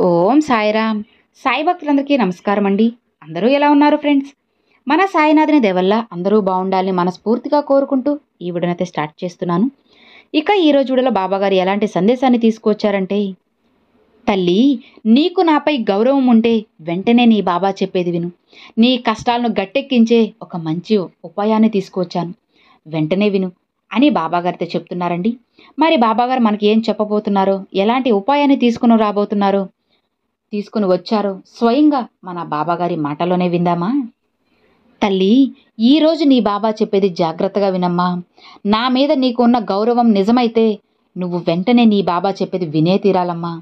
ఓం సాయిరామ్. సాయి భక్తులందరికీ నమస్కారం అండి. అందరూ ఎలా ఉన్నారు ఫ్రెండ్స్? మన సాయినాథుని దయవల్ల అందరూ బాగుండాలని మనస్ఫూర్తిగా కోరుకుంటూ ఈ వీడియోనైతే స్టార్ట్ చేస్తున్నాను. ఇక ఈరోజు వీడియోలో బాబాగారు ఎలాంటి సందేశాన్ని తీసుకువచ్చారంటే, తల్లి, నీకు నాపై గౌరవం ఉంటే వెంటనే నీ బాబా చెప్పేది విను. నీ కష్టాలను గట్టెక్కించే ఒక మంచి ఉపాయాన్ని తీసుకువచ్చాను, వెంటనే విను అని బాబాగారితో చెప్తున్నారండి. మరి బాబాగారు మనకి ఏం చెప్పబోతున్నారో, ఎలాంటి ఉపాయాన్ని తీసుకుని వచ్చారో స్వయంగా మన బాబాగారి మాటలోనే విందామా? తల్లి, ఈరోజు నీ బాబా చెప్పేది జాగ్రత్తగా వినమ్మా. నా మీద నీకున్న గౌరవం నిజమైతే నువ్వు వెంటనే నీ బాబా చెప్పేది వినే తీరాలమ్మా.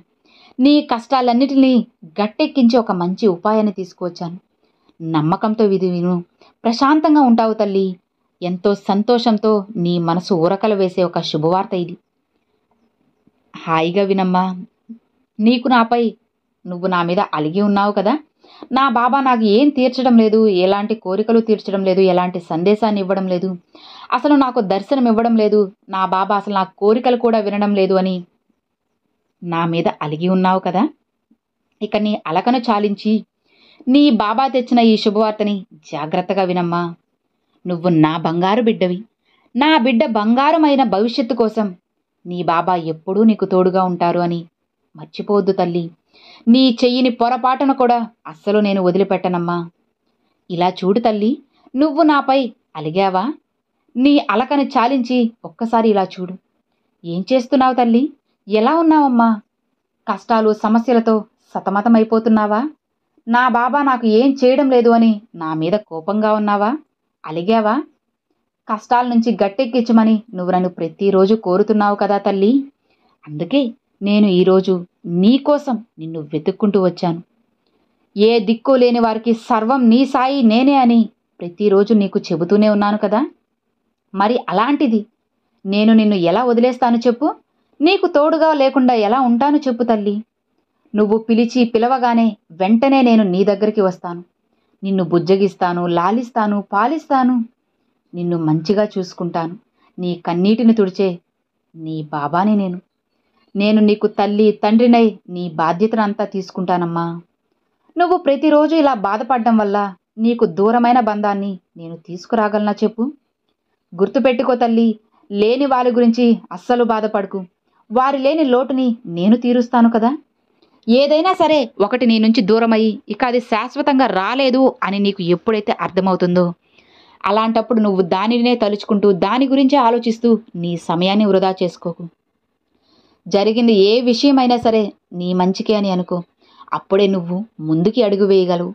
నీ కష్టాలన్నిటినీ గట్టెక్కించి ఒక మంచి ఉపాయాన్ని తీసుకువచ్చాను. నమ్మకంతో విను. ప్రశాంతంగా ఉంటావు తల్లి. ఎంతో సంతోషంతో నీ మనసు ఊరకలు వేసే ఒక శుభవార్త ఇది. హాయిగా వినమ్మా. నువ్వు నా మీద అలిగి ఉన్నావు కదా. నా బాబా నాకు ఏం తీర్చడం లేదు, ఎలాంటి కోరికలు తీర్చడం లేదు, ఎలాంటి సందేశాన్ని ఇవ్వడం లేదు, అసలు నాకు దర్శనం ఇవ్వడం లేదు, నా బాబా అసలు నా కోరికలు కూడా వినడం లేదు అని నా మీద అలిగి ఉన్నావు కదా. ఇక నీ అలకను చాలించి నీ బాబా తెచ్చిన ఈ శుభవార్తని జాగ్రత్తగా వినమ్మా. నువ్వు నా బంగారు బిడ్డవి. నా బిడ్డ బంగారమైన భవిష్యత్తు కోసం నీ బాబా ఎప్పుడూ నీకు తోడుగా ఉంటారు అని మర్చిపోవద్దు తల్లి. నీ చెయ్యిని పొరపాటున కూడా అస్సలు నేను వదిలిపెట్టనమ్మా. ఇలా చూడు తల్లి, నువ్వు నాపై అలిగావా? నీ అలకని చాలించి ఒక్కసారి ఇలా చూడు. ఏం చేస్తున్నావు తల్లి? ఎలా ఉన్నావమ్మా? కష్టాలు సమస్యలతో సతమతమైపోతున్నావా? నా బాబా నాకు ఏం చేయడం లేదు అని నా మీద కోపంగా ఉన్నావా? అలిగావా? కష్టాల నుంచి గట్టెక్కించమని నువ్వు నన్ను ప్రతిరోజు కోరుతున్నావు కదా తల్లి. అందుకే నేను ఈరోజు నీకోసం నిన్ను వెతుక్కుంటూ వచ్చాను. ఏ దిక్కు లేని వారికి సర్వం నీ సాయి నేనే అని ప్రతిరోజు నీకు చెబుతూనే ఉన్నాను కదా. మరి అలాంటిది నేను నిన్ను ఎలా వదిలేస్తాను చెప్పు? నీకు తోడుగా లేకుండా ఎలా ఉంటాను చెప్పు తల్లి? నువ్వు పిలవగానే వెంటనే నేను నీ దగ్గరికి వస్తాను. నిన్ను బుజ్జగిస్తాను, లాలిస్తాను, పాలిస్తాను. నిన్ను మంచిగా చూసుకుంటాను. నీ కన్నీటిని తుడిచే నీ బాబాని నేను నీకు తల్లి తండ్రినై నీ బాధ్యతను అంతా తీసుకుంటానమ్మా. నువ్వు ప్రతిరోజు ఇలా బాధపడడం వల్ల నీకు దూరమైన బంధాన్ని నేను తీసుకురాగలనా చెప్పు? గుర్తుపెట్టుకో తల్లి, లేని వారి గురించి అస్సలు బాధపడకు. వారి లేని లోటుని నేను తీరుస్తాను కదా. ఏదైనా సరే ఒకటి నీ నుంచి దూరమయ్యి ఇక అది శాశ్వతంగా రాలేదు అని నీకు ఎప్పుడైతే అర్థమవుతుందో, అలాంటప్పుడు నువ్వు దానినే తలుచుకుంటూ దాని గురించే ఆలోచిస్తూ నీ సమయాన్ని వృధా చేసుకోకు. జరిగింది ఏ విషయమైనా సరే నీ మంచికే అని అనుకో. అప్పుడే నువ్వు ముందుకి అడుగు వేయగలవు.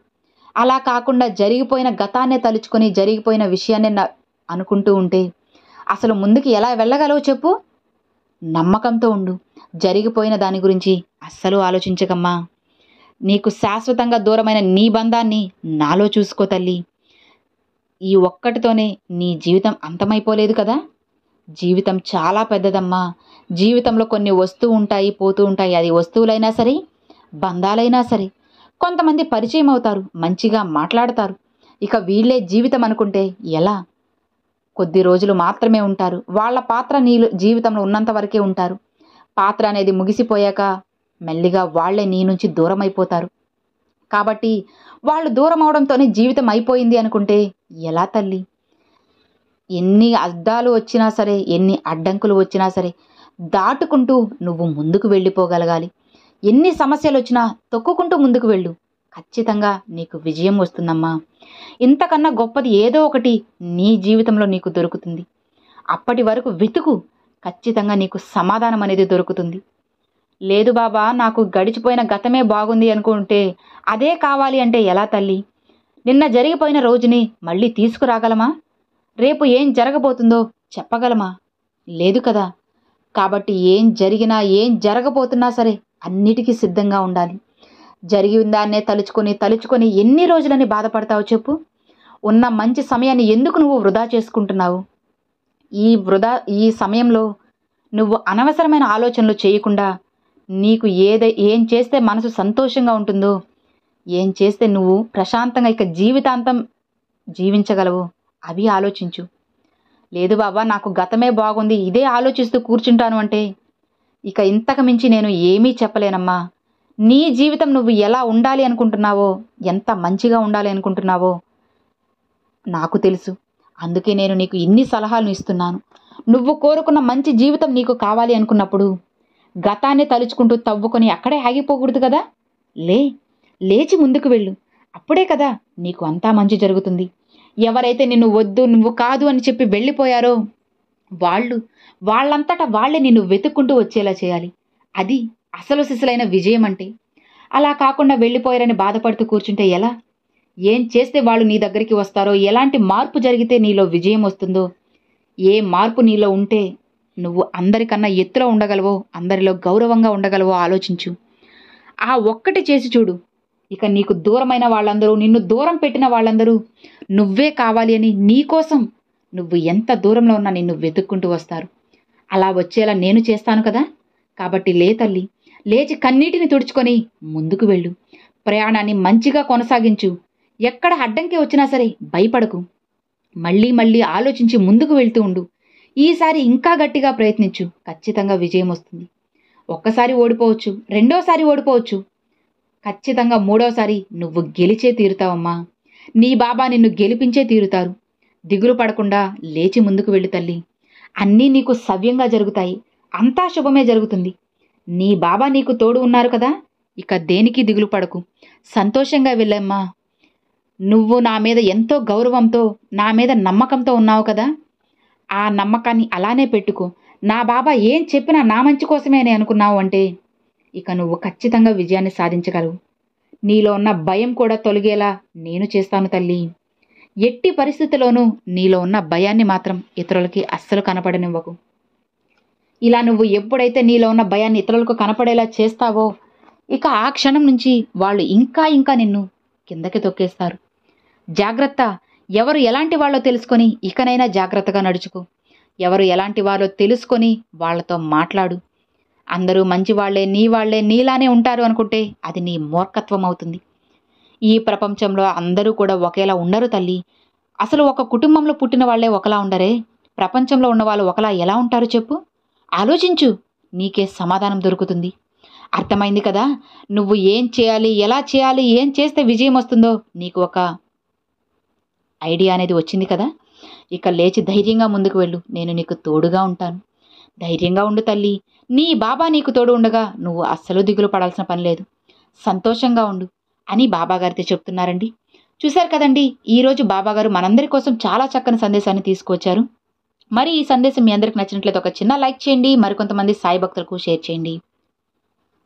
అలా కాకుండా జరిగిపోయిన గతాన్నే తలుచుకొని జరిగిపోయిన విషయాన్ని అనుకుంటూ ఉంటే అసలు ముందుకి ఎలా వెళ్ళగలవు చెప్పు? నమ్మకంతో ఉండు. జరిగిపోయిన దాని గురించి అస్సలు ఆలోచించకమ్మా. నీకు శాశ్వతంగా దూరమైన నీ బంధాన్ని నాలో చూసుకో తల్లి. ఈ ఒక్కటితోనే నీ జీవితం అంతమైపోలేదు కదా. జీవితం చాలా పెద్దదమ్మా. జీవితంలో కొన్ని వస్తూ ఉంటాయి, పోతూ ఉంటాయి. అది వస్తువులైనా సరే, బంధాలైనా సరే. కొంతమంది పరిచయం అవుతారు, మంచిగా మాట్లాడతారు. ఇక వీళ్ళే జీవితం అనుకుంటే ఎలా? కొద్ది రోజులు మాత్రమే ఉంటారు. వాళ్ళ పాత్ర నీ జీవితంలో ఉన్నంత వరకే ఉంటారు. పాత్ర అనేది ముగిసిపోయాక మెల్లిగా వాళ్లే నీ నుంచి దూరం అయిపోతారు. కాబట్టి వాళ్ళు దూరం అవడంతోనే జీవితం అయిపోయింది అనుకుంటే ఎలా తల్లి? ఎన్ని అడ్డాలు వచ్చినా సరే, ఎన్ని అడ్డంకులు వచ్చినా సరే దాటుకుంటూ నువ్వు ముందుకు వెళ్ళిపోగలగాలి. ఎన్ని సమస్యలు వచ్చినా తొక్కుకుంటూ ముందుకు వెళ్ళు. ఖచ్చితంగా నీకు విజయం వస్తుందమ్మా. ఇంతకన్నా గొప్పది ఏదో ఒకటి నీ జీవితంలో నీకు దొరుకుతుంది. అప్పటి వరకు వెతుకు. ఖచ్చితంగా నీకు సమాధానం అనేది దొరుకుతుంది. లేదు బాబా, నాకు గడిచిపోయిన గతమే బాగుంది అనుకుంటే అదే కావాలి అంటే ఎలా తల్లి? నిన్న జరిగిపోయిన రోజుని మళ్ళీ తీసుకురాగలమా? రేపు ఏం జరగబోతుందో చెప్పగలమా? లేదు కదా. కాబట్టి ఏం జరిగినా ఏం జరగబోతున్నా సరే అన్నిటికీ సిద్ధంగా ఉండాలి. జరిగిన దాన్నే తలుచుకొని ఎన్ని రోజులని బాధపడతావు చెప్పు? ఉన్న మంచి సమయాన్ని ఎందుకు నువ్వు వృధా చేసుకుంటున్నావు? ఈ సమయంలో నువ్వు అనవసరమైన ఆలోచనలు చేయకుండా నీకు ఏం చేస్తే మనసు సంతోషంగా ఉంటుందో, ఏం చేస్తే నువ్వు ప్రశాంతంగా ఇక జీవితాంతం జీవించగలవు అవి ఆలోచించు. లేదు బాబా, నాకు గతమే బాగుంది, ఇదే ఆలోచిస్తూ కూర్చుంటాను అంటే ఇక ఇంతకు మించి నేను ఏమీ చెప్పలేనమ్మా. నీ జీవితం నువ్వు ఎలా ఉండాలి అనుకుంటున్నావో, ఎంత మంచిగా ఉండాలి అనుకుంటున్నావో నాకు తెలుసు. అందుకే నేను నీకు ఇన్ని సలహాలు ఇస్తున్నాను. నువ్వు కోరుకున్న మంచి జీవితం నీకు కావాలి అనుకున్నప్పుడు గతాన్ని తలుచుకుంటూ తవ్వుకొని అక్కడే ఆగిపోకూడదు కదా. లే లేచి ముందుకు వెళ్ళు. అప్పుడే కదా నీకు అంతా మంచి జరుగుతుంది. ఎవరైతే నిన్ను వద్దు, నువ్వు కాదు అని చెప్పి వెళ్ళిపోయారో వాళ్ళంతటా వాళ్ళే నిన్ను వెతుక్కుంటూ వచ్చేలా చేయాలి. అది అసలు సిసలైన విజయం అంటే. అలా కాకుండా వెళ్ళిపోయారని బాధపడుతూ కూర్చుంటే ఎలా? ఏం చేస్తే వాళ్ళు నీ దగ్గరికి వస్తారో, ఎలాంటి మార్పు జరిగితే నీలో విజయం వస్తుందో, ఏ మార్పు నీలో ఉంటే నువ్వు అందరికన్నా ఎత్తులో ఉండగలవో, అందరిలో గౌరవంగా ఉండగలవో ఆలోచించు. ఆ ఒక్కటి చేసి చూడు. ఇక నీకు దూరమైన వాళ్ళందరూ, నిన్ను దూరం పెట్టిన వాళ్ళందరూ నువ్వే కావాలి అని నీకోసం నువ్వు ఎంత దూరంలో ఉన్నా నిన్ను వెతుక్కుంటూ వస్తారు. అలా వచ్చేలా నేను చేస్తాను కదా. కాబట్టి లే తల్లి, లేచి కన్నీటిని తుడుచుకొని ముందుకు వెళ్ళు. ప్రయాణాన్ని మంచిగా కొనసాగించు. ఎక్కడ అడ్డంకి వచ్చినా సరే భయపడకు. మళ్ళీ మళ్ళీ ఆలోచించి ముందుకు వెళ్తూ ఉండు. ఈసారి ఇంకా గట్టిగా ప్రయత్నించు. ఖచ్చితంగా విజయం వస్తుంది. ఒక్కసారి ఓడిపోవచ్చు, రెండోసారి ఓడిపోవచ్చు, ఖచ్చితంగా మూడోసారి నువ్వు గెలిచే తీరుతావమ్మా. నీ బాబా నిన్ను గెలిపించే తీరుతారు. దిగులు పడకుండా లేచి ముందుకు వెళ్ళు తల్లి. అన్నీ నీకు సవ్యంగా జరుగుతాయి. అంతా శుభమే జరుగుతుంది. నీ బాబా నీకు తోడు ఉన్నారు కదా. ఇక దేనికి దిగులు పడకు. సంతోషంగా వెళ్ళమ్మా. నువ్వు నా మీద ఎంతో గౌరవంతో, నా మీద నమ్మకంతో ఉన్నావు కదా. ఆ నమ్మకాన్ని అలానే పెట్టుకో. నా బాబా ఏం చెప్పినా నా మంచి కోసమే అని అనుకున్నావు అంటే ఇక నువ్వు ఖచ్చితంగా విజయాన్ని సాధించగలవు. నీలో ఉన్న భయం కూడా తొలగేలా నేను చేస్తాను తల్లి. ఎట్టి పరిస్థితిలోనూ నీలో ఉన్న భయాన్ని మాత్రం ఇతరులకి అస్సలు కనపడనివ్వకు. ఇలా నువ్వు ఎప్పుడైతే నీలో ఉన్న భయాన్ని ఇతరులకు కనపడేలా చేస్తావో ఇక ఆ క్షణం నుంచి వాళ్ళు ఇంకా ఇంకా నిన్ను కిందకి తొక్కేస్తారు. జాగ్రత్త. ఎవరు ఎలాంటి వాళ్ళో తెలుసుకొని ఇకనైనా జాగ్రత్తగా నడుచుకో. ఎవరు ఎలాంటి వాళ్ళో తెలుసుకొని వాళ్ళతో మాట్లాడు. అందరూ మంచివాళ్లే, నీలానే ఉంటారు అనుకుంటే అది నీ మూర్ఖత్వం అవుతుంది. ఈ ప్రపంచంలో అందరూ కూడా ఒకేలా ఉండరు తల్లి. అసలు ఒక కుటుంబంలో పుట్టిన వాళ్లే ఒకలా ఉండరే. ప్రపంచంలో ఉన్న వాళ్ళు ఒకలా ఎలా ఉంటారు చెప్పు. ఆలోచించు. నీకే సమాధానం దొరుకుతుంది. అర్థమైంది కదా. నువ్వు ఏం చేయాలి, ఎలా చేయాలి, ఏం చేస్తే విజయం వస్తుందో నీకు ఒక ఐడియా అనేది వచ్చింది కదా. ఇక లేచి ధైర్యంగా ముందుకు వెళ్ళు. నేను నీకు తోడుగా ఉంటాను. ధైర్యంగా ఉండు తల్లి. నీ బాబా నీకు తోడు ఉండగా నువ్వు అస్సలు దిగులు పడాల్సిన పని లేదు. సంతోషంగా ఉండు అని బాబాగారితో చెప్తున్నారండి. చూశారు కదండి, ఈరోజు బాబాగారు మనందరి కోసం చాలా చక్కని సందేశాన్ని తీసుకొచ్చారు. మరి ఈ సందేశం మీ అందరికి నచ్చినట్లయితే ఒక చిన్న లైక్ చేయండి. మరికొంతమంది సాయి భక్తులకు షేర్ చేయండి.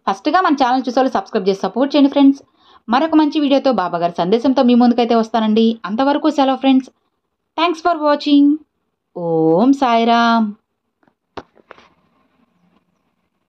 ఫస్ట్గా మన ఛానల్ చూసేవాళ్ళు సబ్స్క్రైబ్ చేసి సపోర్ట్ చేయండి ఫ్రెండ్స్. మరొక మంచి వీడియోతో బాబాగారి సందేశంతో మీ ముందుకైతే వస్తానండి. అంతవరకు సెలవు friends. Thanks for watching. Om Sairam.